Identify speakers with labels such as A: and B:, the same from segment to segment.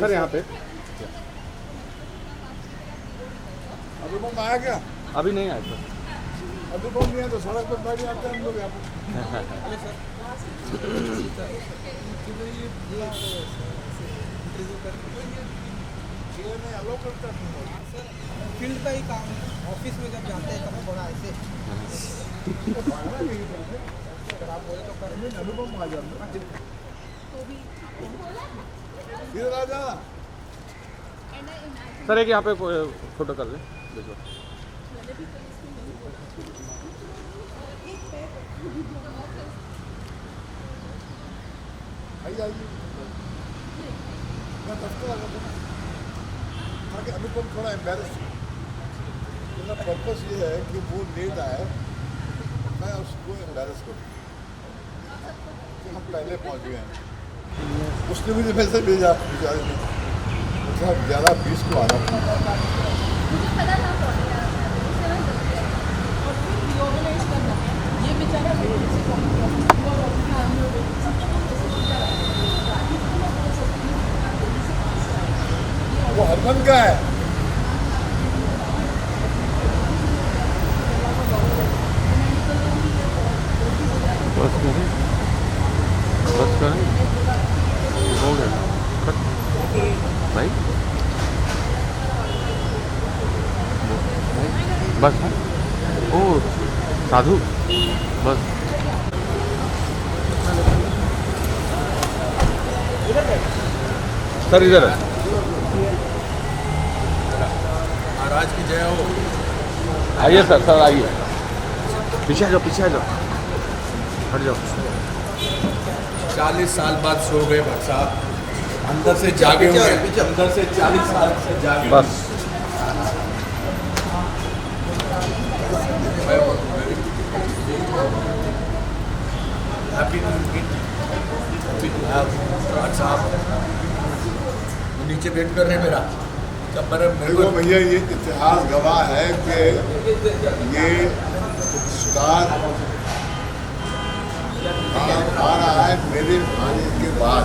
A: Sir यहाँ पे
B: अनुपम आया क्या?
A: अभी नहीं आया सर।
B: अनुपम नहीं है तो सड़क पर बैठ जाते हैं हम लोग यहाँ पे। अलो करता है
C: फील्ड का ही काम है, ऑफिस में जब जाते हैं कभी बड़ा ऐसे आप बोले तो कर
B: अनुपम आ जाते इधर आ जा।
A: सर एक यहाँ पे फोटो कर ले देखो।
B: आइए मैं दफ्तर आ गया ताकि अनुपम थोड़ा एम्बेरस। मेरा पर्पस ये है कि वो लेट आए, मैं उसको एम्बेरस करूँ कि हम पहले पहुँच गए हैं। उसने मुझे मैसेज भेजा बेचारे ने, 11:20 को आना था।
D: ये बेचारा
B: वो हरमन का है।
A: बस करें हो गया भाई बस ओ साधु बस सर इधर है।
B: महाराज की जय हो।
A: आइए सर सर आइए पीछे आ जाओ पीछे आ जाओ हट जाओ।
B: 40 साल बाद सो गए भट्ट साहब, अंदर से जागे हुए हैं, अंदर से 40 साल से जागे
A: बस
B: हैप्पी भट्ट साहब नीचे वेट कर रहे हैं मेरा। जब मेरे को भैया ये इतिहास गवाह है कि ये स्टार आ रहा है मेरे आने के बाद।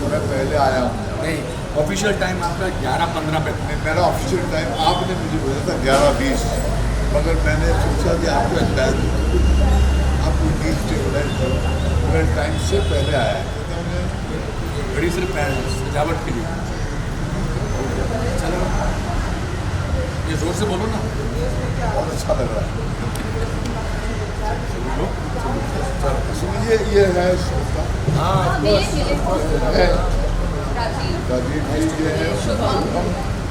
B: मैं पहले आया हूँ। नहीं, ऑफिशियल टाइम आपका 11:15 पे। मेरा ऑफिशियल टाइम आपने मुझे बोला था 11:20, मगर मैंने सोचा कि आपको आपको मेरे टाइम से पहले आया है। बड़ी सिर्फ सजावट के लिए। चलो ये जोर से बोलो ना, बहुत अच्छा लग रहा है। सुनिए ये है हाँ राजीव जी, ये है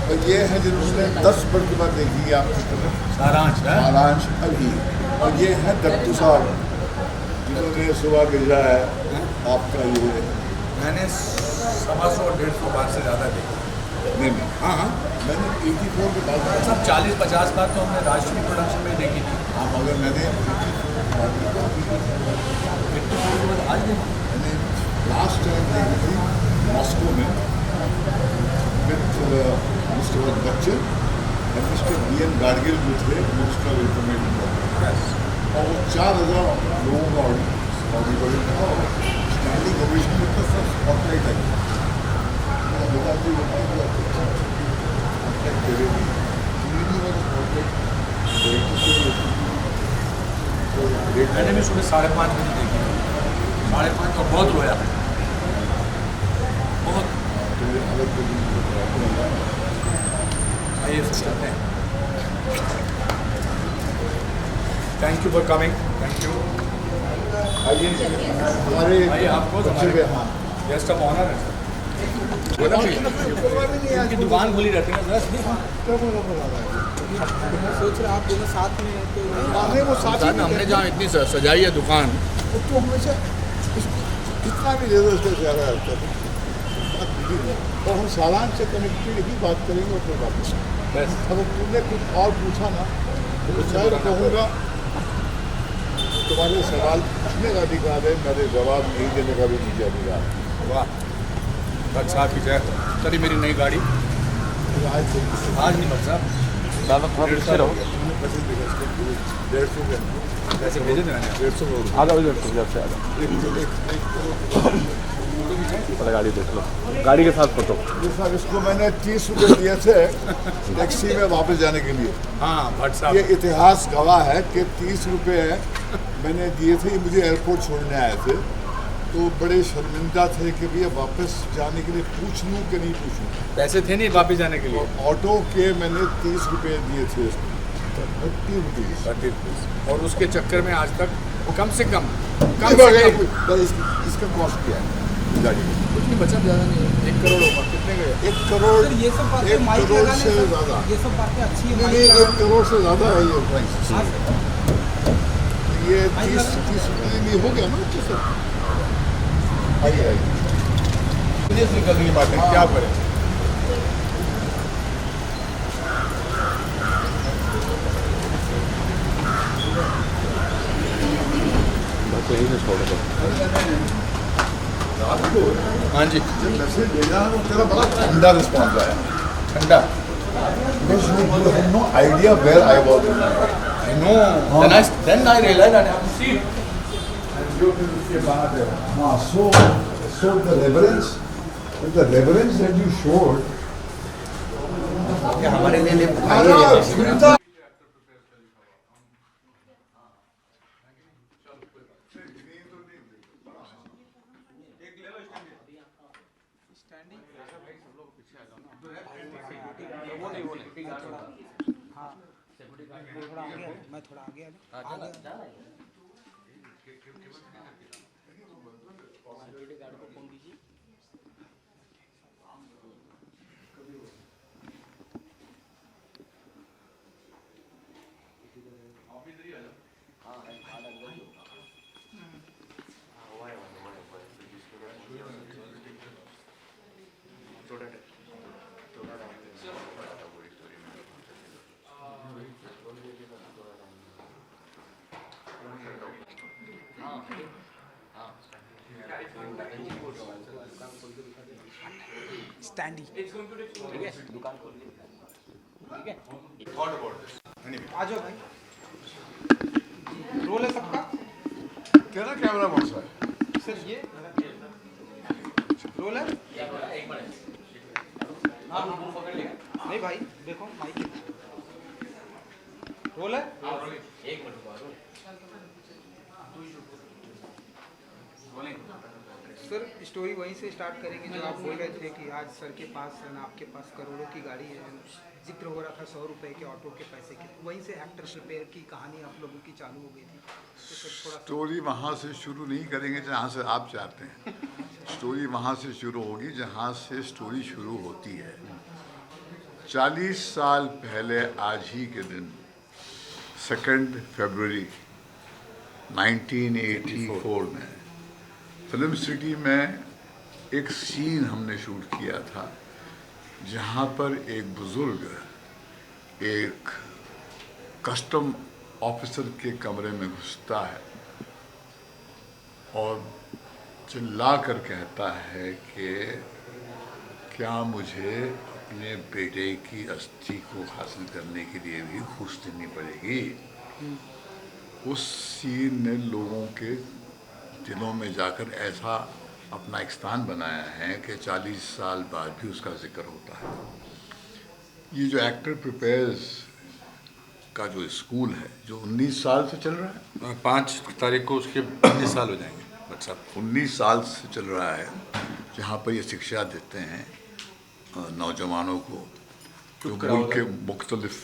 B: और ये है जिन्होंने 10 प्रतिभा देखी है आपकी तरफ सारांश अभी, और ये है दत्तू साहब जिन्होंने सुबह भेजा है आपका। ये मैंने 125-150 बार से ज़्यादा देखा। नहीं हाँ मैंने 84 के बाद सब 40-50 बार तो हमने राष्ट्रीय प्रोडक्शन में देखी थी। हाँ मगर मैंने आज मैंने लास्ट टाइम देखी थी मॉस्को में विद मिस्टर बच्चन और मिस्टर BN गाडगिल जो थे मिनिस्टर ऑफ इंफॉर्मेशन, और वो 4000 लोगों का ऑडिटोरियम था। स्टैंडिंग ओवेशन में था, सब स्पॉटलाइट है। मैंने भी सुबह 5:30 बजे देखी, 5:30 और बहुत रोया, बहुत। आइए चलते हैं। Thank you for coming. Thank you. आइए हमारे आपको हाँ गेस्ट ऑफ ऑनर है। इनकी दुकान खुली रहती है ना।
C: सोच रहे आप दोनों साथ में हैं तो
B: वो साथ में हमने जहाँ इतनी सजाई है दुकान, तो हमेशा कितना भी दे दो उससे ज़्यादा रहता है। और हम सारांश से कनेक्टेड ही बात करेंगे और फिर वापस बस। अगर तुमने कुछ और पूछा ना तो शायद कहूँगा तुम्हारे सवाल पूछने का अधिकार है, मेरे जवाब नहीं देने का भी मुझे अधिकार है। वाह भट्ट साहब की जय। चलिए मेरी नई गाड़ी आज नहीं भट्ट साहब,
A: 150 रहो।
B: 150
E: पैसे भेजे थे मैंने 150 करोड़।
A: आ जाओ इधर से, इधर से आ जाओ। पहले गाड़ी देख लो, गाड़ी के साथ फोटो।
B: जी साहब, इसको मैंने 30 रुपये दिए थे टैक्सी में वापस जाने के लिए।
E: हाँ भट्ट साहब,
B: ये इतिहास गवाह है कि 30 रुपये मैंने दिए थे, ये मुझे एयरपोर्ट छोड़ने आए थे, तो बड़े शर्मिंदा थे कि भैया वापस जाने के लिए पूछ लूँ कि नहीं पूछूँ।
E: पैसे थे नहीं वापस जाने के लिए।
B: ऑटो के मैंने 30 रुपये दिए थे इसको, 30 रुपीज़।
E: 30 रुपये। और उसके चक्कर में आज तक कम से कम
B: इसका कॉस्ट क्या है गाड़ी का?
E: कुछ नहीं बचा, ज़्यादा नहीं है। 1 करोड़ होगा। कितने गए?
B: 1 करोड़,
C: सर ये सब बातें
B: 1
C: माइक
B: करोड़
C: लगाने
B: से
C: से
B: ज़्यादा।
C: ये सब बातें अच्छी है,
B: नहीं,
C: माइक
B: 1 करोड़ से ज़्यादा है ये प्राइस।
C: हाँ सर।
B: ये 30 रुपये में हो गया ना अच्छे से। आइए
E: सीरियसली करने की बात है, क्या करें?
A: बस यहीं से छोड़ दो।
E: हाँ जी,
B: जब मैसेज भेजा तो तेरा बड़ा ठंडा रिस्पॉन्स आया।
E: ठंडा।
B: No idea where I was.
E: I know. Then I realized that I have to see it.
B: हाँ, so the reverence that you showed.
E: हमारे लिए
C: मैं थोड़ा आगे आ जाऊं। स्टैंडी ठीक है, दुकान खोल ली, ठीक है। आ जाओ भाई, रोल है सबका।
B: तेरा कैमरा कौन सा है?
C: सर ये रोल है। हाँ पकड़ लिया। नहीं भाई देखो माइक रोल है। एक मिनट सर, स्टोरी वहीं से स्टार्ट करेंगे जो आप बोल रहे थे कि आज सर के पास ना आपके पास करोड़ों की गाड़ी है, जिक्र हो रहा था 100 रुपए के ऑटो के पैसे के, वहीं से एक्टर प्रिपेयर की कहानी आप लोगों की चालू हो गई थी। तो सर थोड़ा
B: स्टोरी वहाँ से शुरू नहीं करेंगे जहाँ से आप चाहते हैं। स्टोरी वहाँ से शुरू होगी जहाँ से स्टोरी शुरू होती है। 40 साल पहले आज ही के दिन 2 फरवरी 1984 में फिल्म सिटी में एक सीन हमने शूट किया था जहाँ पर एक बुज़ुर्ग एक कस्टम ऑफिसर के कमरे में घुसता है और चिल्ला कर कहता है कि क्या मुझे अपने बेटे की अस्थि को हासिल करने के लिए भी घूस देनी पड़ेगी। उस सीन ने लोगों के दिलों में जाकर ऐसा अपना एक स्थान बनाया है कि 40 साल बाद भी उसका जिक्र होता है। ये जो एक्टर प्रिपेयर्स का जो स्कूल है जो 19 साल से चल रहा है,
E: 5 तारीख को उसके 19 साल हो जाएंगे। अच्छा,
B: 19 साल से चल रहा है, जहाँ पर ये शिक्षा देते हैं नौजवानों को जो मुल्क के मुख्तलिफ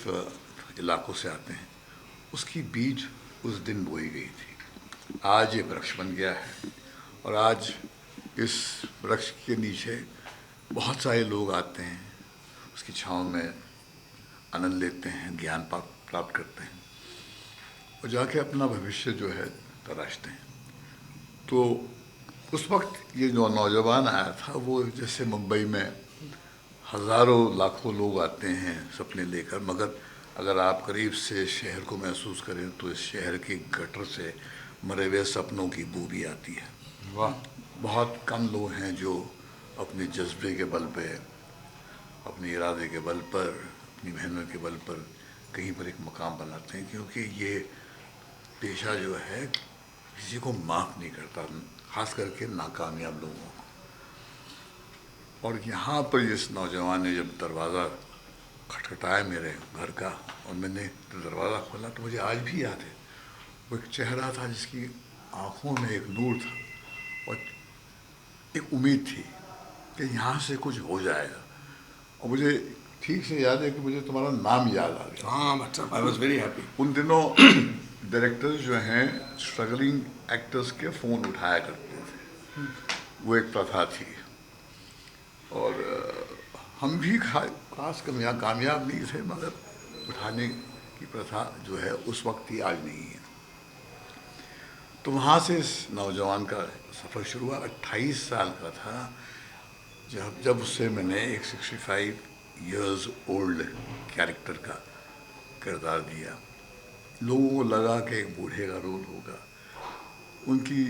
B: इलाकों से आते हैं। उसकी बीज उस दिन बोई गई थी। आज ये वृक्ष बन गया है और आज इस वृक्ष के नीचे बहुत सारे लोग आते हैं, उसकी छाँव में आनंद लेते हैं, ज्ञान प्राप्त करते हैं और जाके अपना भविष्य जो है तराशते हैं। तो उस वक्त ये जो नौजवान आया था वो जैसे मुंबई में हज़ारों लाखों लोग आते हैं सपने लेकर, मगर अगर आप करीब से शहर को महसूस करें तो इस शहर की गटर से मरे हुए सपनों की बू भी आती है।
E: वाह,
B: बहुत कम लोग हैं जो अपने जज्बे के बल पे, अपने इरादे के बल पर, अपनी मेहनत के बल पर कहीं पर एक मकाम बनाते हैं, क्योंकि पेशा जो है किसी को माफ़ नहीं करता, खास करके नाकामयाब लोगों को। और यहाँ पर इस नौजवान ने जब दरवाज़ा खटखटाया मेरे घर का और मैंने दरवाज़ा खोला तो मुझे आज भी याद है, वो एक चेहरा था जिसकी आँखों में एक नूर था और एक उम्मीद थी कि यहाँ से कुछ हो जाएगा। और मुझे ठीक से याद है कि मुझे तुम्हारा नाम याद आ गया।
E: हाँ मतलब आई वॉज वेरी हैप्पी।
B: उन दिनों डायरेक्टर्स जो हैं स्ट्रगलिंग एक्टर्स के फ़ोन उठाया करते थे, वो एक प्रथा थी। और हम भी खास कामयाब नहीं थे, मगर उठाने की प्रथा जो है उस वक्त थी, आज नहीं है। तो वहाँ से इस नौजवान का सफ़र शुरू हुआ। 28 साल का था जब उससे मैंने एक 65 इयर्स ओल्ड कैरेक्टर का किरदार दिया। लोगों को लगा कि एक बूढ़े का रोल होगा। उनकी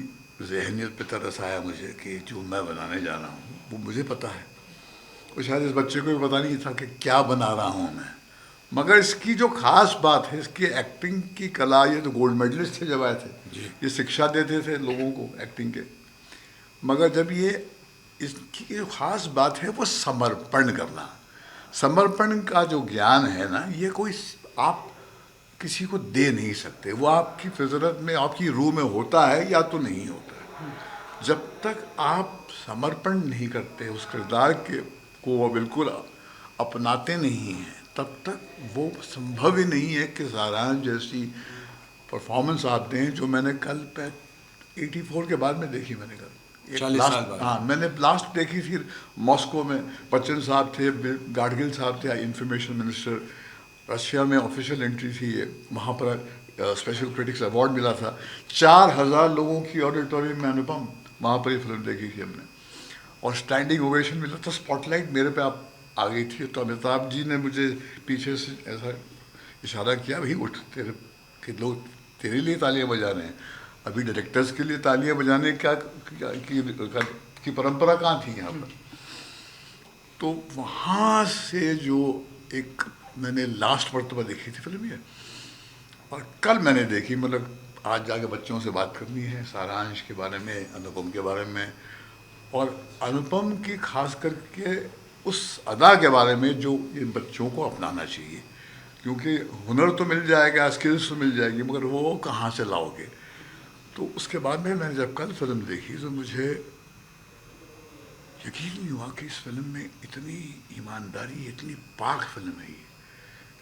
B: जहनियत पे तरस आया मुझे कि जो मैं बनाने जा रहा हूँ वो मुझे पता है, और शायद इस बच्चे को भी पता नहीं था कि क्या बना रहा हूँ मैं। मगर इसकी जो ख़ास बात है, इसकी एक्टिंग की कला, ये तो गोल्ड मेडलिस्ट थे जब आए थे, ये शिक्षा देते थे लोगों को एक्टिंग के। मगर जब ये इसकी जो ख़ास बात है वो समर्पण करना। समर्पण का जो ज्ञान है ना, ये कोई आप किसी को दे नहीं सकते। वो आपकी फितरत में, आपकी रूह में होता है या तो नहीं होता है। जब तक आप समर्पण नहीं करते उस किरदार को वो बिल्कुल अपनाते नहीं हैं, तब तक वो संभव ही नहीं है कि सारांश जैसी परफॉर्मेंस आप दें जो मैंने कल 84 के बाद में देखी। मैंने कल
E: 40 साल बाद।
B: हाँ, मैंने लास्ट देखी थी मॉस्को में। बच्चन साहब थे, गाडगिल साहब थे, इंफॉर्मेशन मिनिस्टर। रशिया में ऑफिशियल एंट्री थी ये, वहाँ पर स्पेशल क्रिटिक्स अवार्ड मिला था। 4000 लोगों की ऑडिटोरियम में अनुपम, वहाँ पर ये फिल्म देखी थी हमने, और स्टैंडिंग ओवेशन मिला था। स्पॉटलाइट मेरे पे आप आ गई थी, तो अमिताभ जी ने मुझे पीछे से ऐसा इशारा किया, भाई उठ, तेरे के लोग तेरे लिए तालियां बजा रहे हैं। अभी डायरेक्टर्स के लिए तालियां बजाने की परंपरा कहाँ थी यहाँ पर। तो वहाँ से जो एक मैंने लास्ट मरतबा देखी थी फिल्म ये, और कल मैंने देखी, मतलब आज जाके बच्चों से बात करनी है सारांश के बारे में, अनुपम के बारे में, और अनुपम की खास करके उस अदा के बारे में जो इन बच्चों को अपनाना चाहिए। क्योंकि हुनर तो मिल जाएगा, स्किल्स तो मिल जाएगी, मगर वो कहाँ से लाओगे। तो उसके बाद में मैंने जब कल फिल्म देखी तो मुझे यकीन नहीं हुआ कि इस फिल्म में इतनी ईमानदारी, इतनी पाक फिल्म है ये।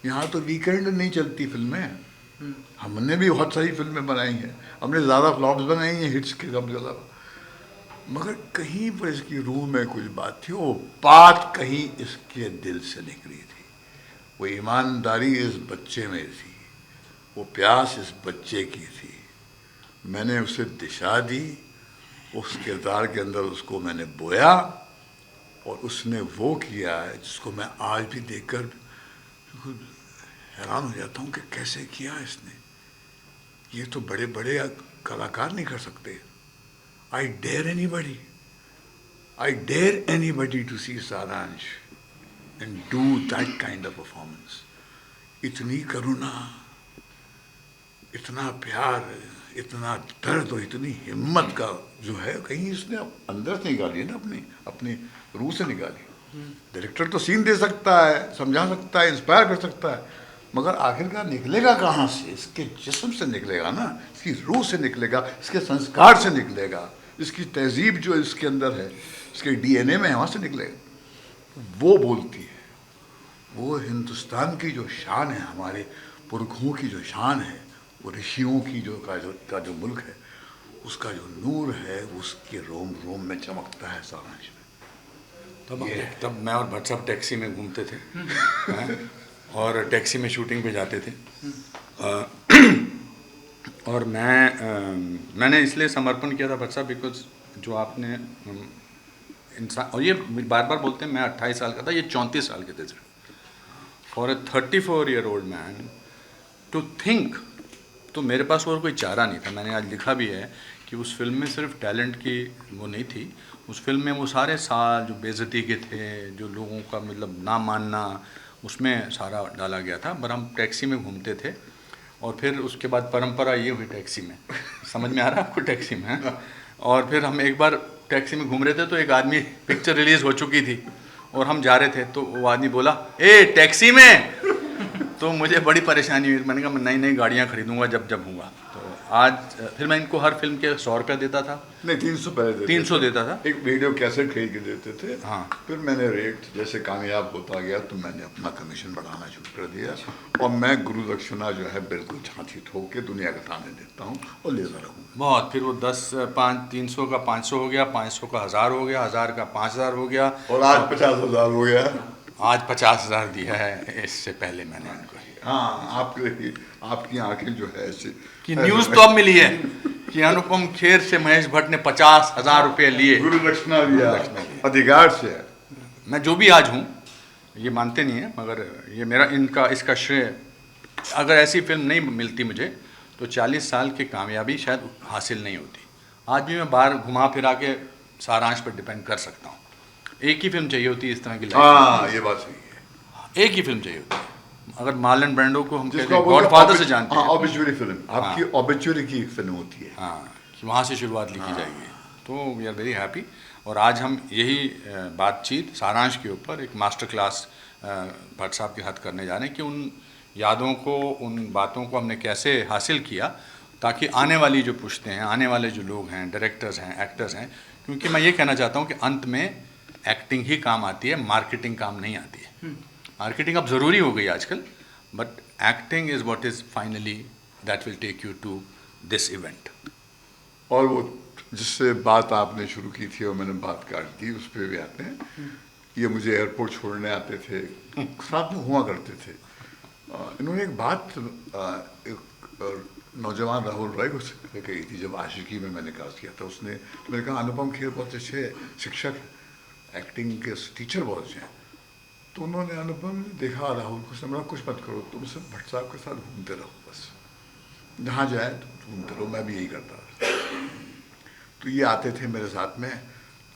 B: यहाँ तो वीकेंड नहीं चलती फिल्में। हमने भी बहुत सारी फिल्में बनाई हैं, हमने ज़्यादा फ्लॉप्स बनाई हैं हिट्स के कम ज़्यादा, मगर कहीं पर इसकी रूह में कुछ बात थी। वो बात कहीं इसके दिल से निकली थी। वो ईमानदारी इस बच्चे में थी, वो प्यास इस बच्चे की थी। मैंने उसे दिशा दी, उस किरदार के अंदर उसको मैंने बोया, और उसने वो किया है जिसको मैं आज भी देखकर हैरान हो जाता हूँ कि कैसे किया इसने। ये तो बड़े बड़े कलाकार नहीं कर सकते। I dare anybody to see Saransh and do that kind of performance. इतनी करुणा, इतना प्यार, इतना दर्द और इतनी हिम्मत का जो है, कहीं इसने अंदर से निकाली है ना, अपनी रूह से निकाली। डायरेक्टर तो सीन दे सकता है, समझा सकता है, इंस्पायर कर सकता है, मगर आखिरकार निकलेगा कहाँ से? इसके जिस्म से निकलेगा ना, इसकी रूह से निकलेगा, इसके संस्कार से निकलेगा, इसकी तहजीब जो इसके अंदर है, इसके डीएनए में है, वहाँ से निकलेगा। वो बोलती है, वो हिंदुस्तान की जो शान है, हमारे पुरखों की जो शान है, वो ऋषियों की का जो मुल्क है, उसका जो नूर है, उसके रोम रोम में चमकता है सारांश में।
E: तब मैं और भट्ट साहब टैक्सी में घूमते थे और टैक्सी में शूटिंग पे जाते थे। और मैंने इसलिए समर्पण किया था भट्ट साहब, बिकॉज जो आपने इंसान, और ये बार बार बोलते हैं मैं 28 साल का था, ये 34 साल के थे sir. For a 34-year-old man to think, तो मेरे पास और कोई चारा नहीं था। मैंने आज लिखा भी है कि उस फिल्म में सिर्फ टैलेंट की वो नहीं थी, उस फिल्म में वो सारे साल जो बेइज्जती के थे, जो लोगों का मतलब ना मानना, उसमें सारा डाला गया था। पर हम टैक्सी में घूमते थे और फिर उसके बाद परंपरा ये हुई टैक्सी में, समझ में आ रहा है आपको, टैक्सी में हाँ? और फिर हम एक बार टैक्सी में घूम रहे थे तो एक आदमी, पिक्चर रिलीज़ हो चुकी थी और हम जा रहे थे तो वो आदमी बोला, ए टैक्सी में। तो मुझे बड़ी परेशानी हुई, मैंने कहा मैं नई नई गाड़ियाँ खरीदूंगा जब हूँगा। तो आज फिर मैं इनको हर फिल्म के 100 रुपया देता था,
B: नहीं 300 पहले देते
E: 300 देता था।
B: एक वीडियो कैसेट खरीद के देते थे।
E: हाँ।
B: फिर मैंने रेट जैसे कामयाब होता गया तो मैंने अपना कमीशन बढ़ाना शुरू कर दिया और मैं गुरु दक्षिणा जो है बिल्कुल छाती ठोक के दुनिया के सामने देता हूँ और लेता रहूँगा।
E: बहुत, फिर वो 300 का 500 हो गया, 500 का 1000 हो गया, 1000 का 5000 हो गया
B: और आज 50,000 हो गया।
E: आज 50,000 दिया है, इससे पहले मैंने उनको।
B: हाँ, आपकी आंखें जो है ऐसे
E: कि न्यूज़ तो अब मिली है कि अनुपम खेर से महेश भट्ट ने 50,000 रुपये लिए,
B: गुरु दक्षिणा दिया, अधिकार से।
E: मैं जो भी आज हूँ, ये मानते नहीं है मगर ये मेरा इसका श्रेय, अगर ऐसी फिल्म नहीं मिलती मुझे तो 40 साल की कामयाबी शायद हासिल नहीं होती। आज भी मैं बाहर घुमा फिरा के सारांश पर डिपेंड कर सकता हूँ। एक ही फिल्म चाहिए होती है इस तरह की,
B: हाँ ये बात सही है,
E: एक ही फिल्म चाहिए होती है। अगर मार्लन ब्रांडो को हम गॉडफादर से जानते हैं,
B: ऑबिचुअरी फिल्म, आपकी ऑबिचुअरी की फिल्म होती है,
E: हाँ, कि वहाँ से शुरुआत लिखी जाएगी। तो वी आर वेरी हैप्पी। और आज हम यही बातचीत सारांश के ऊपर एक मास्टर क्लास भट्ट साहब के हाथ करने जा रहे हैं कि उन यादों को, उन बातों को हमने कैसे हासिल किया, ताकि आने वाली जो पुश्तें हैं, आने वाले जो लोग हैं, डायरेक्टर्स हैं, एक्टर्स हैं, क्योंकि मैं ये कहना चाहता हूँ कि अंत में एक्टिंग ही काम आती है, मार्केटिंग काम नहीं आती है। मार्केटिंग अब ज़रूरी हो गई आजकल, but acting is what is finally that will take you to this event.
B: और वो जिससे बात आपने शुरू की थी और मैंने बात काट दी, उस पर भी आते हैं। ये मुझे एयरपोर्ट छोड़ने आते थे, साथ में हुआ करते थे। इन्होंने एक बात नौजवान राहुल रॉय को कही थी जब आशिकी में मैंने कास्ट किया था। मैंने कहा अनुपम खेर बहुत अच्छे शिक्षक हैं, एक्टिंग के टीचर बहुत अच्छे हैं। तो उन्होंने अनुपम देखा राहुल को, समझा कुछ मत करो, तुम सिर्फ भट्ट साहब के साथ घूमते रहो, बस जहाँ जाए तो घूमते रहो। मैं भी यही करता था। तो ये आते थे मेरे साथ में,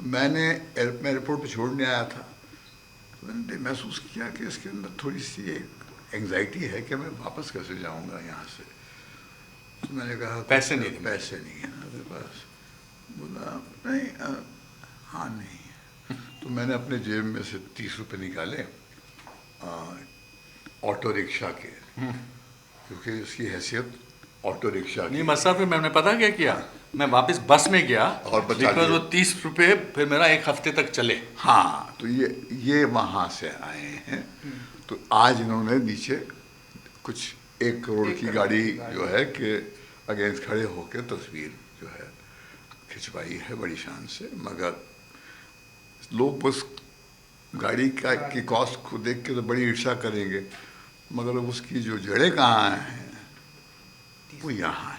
B: मैं एयरपोर्ट पे छोड़ने आया था, तो मैंने महसूस किया कि इसके अंदर थोड़ी सी एक एंग्जाइटी है कि मैं वापस कैसे जाऊंगा यहाँ से। तो मैंने कहा पैसे नहीं है ना मेरे पास। बोला नहीं, हाँ नहीं। तो मैंने अपने जेब में से 30 रुपये निकाले ऑटो रिक्शा के, क्योंकि इसकी हैसियत ऑटो रिक्शा की।
E: नहीं मसा, फिर मैंने पता क्या किया, मैं वापस बस में गया
B: और
E: बिकॉज वो 30 रुपये फिर मेरा 1 हफ्ते तक चले।
B: हाँ, तो ये वहाँ से आए हैं। तो आज इन्होंने नीचे कुछ 1 करोड़ की गाड़ी जो है कि अगेंस्ट खड़े होकर तस्वीर जो है खिंचवाई है बड़ी शान से। मगर लोग बस गाड़ी की कॉस्ट को देख के तो बड़ी ईर्ष्या करेंगे, मगर उसकी जो जड़ें कहाँ हैं वो यहाँ है।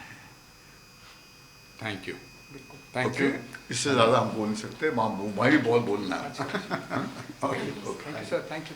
E: Thank you.
B: इससे ज़्यादा हम बोल नहीं सकते, वहाँ भी बहुत बोलना है।
C: Sir, thank you.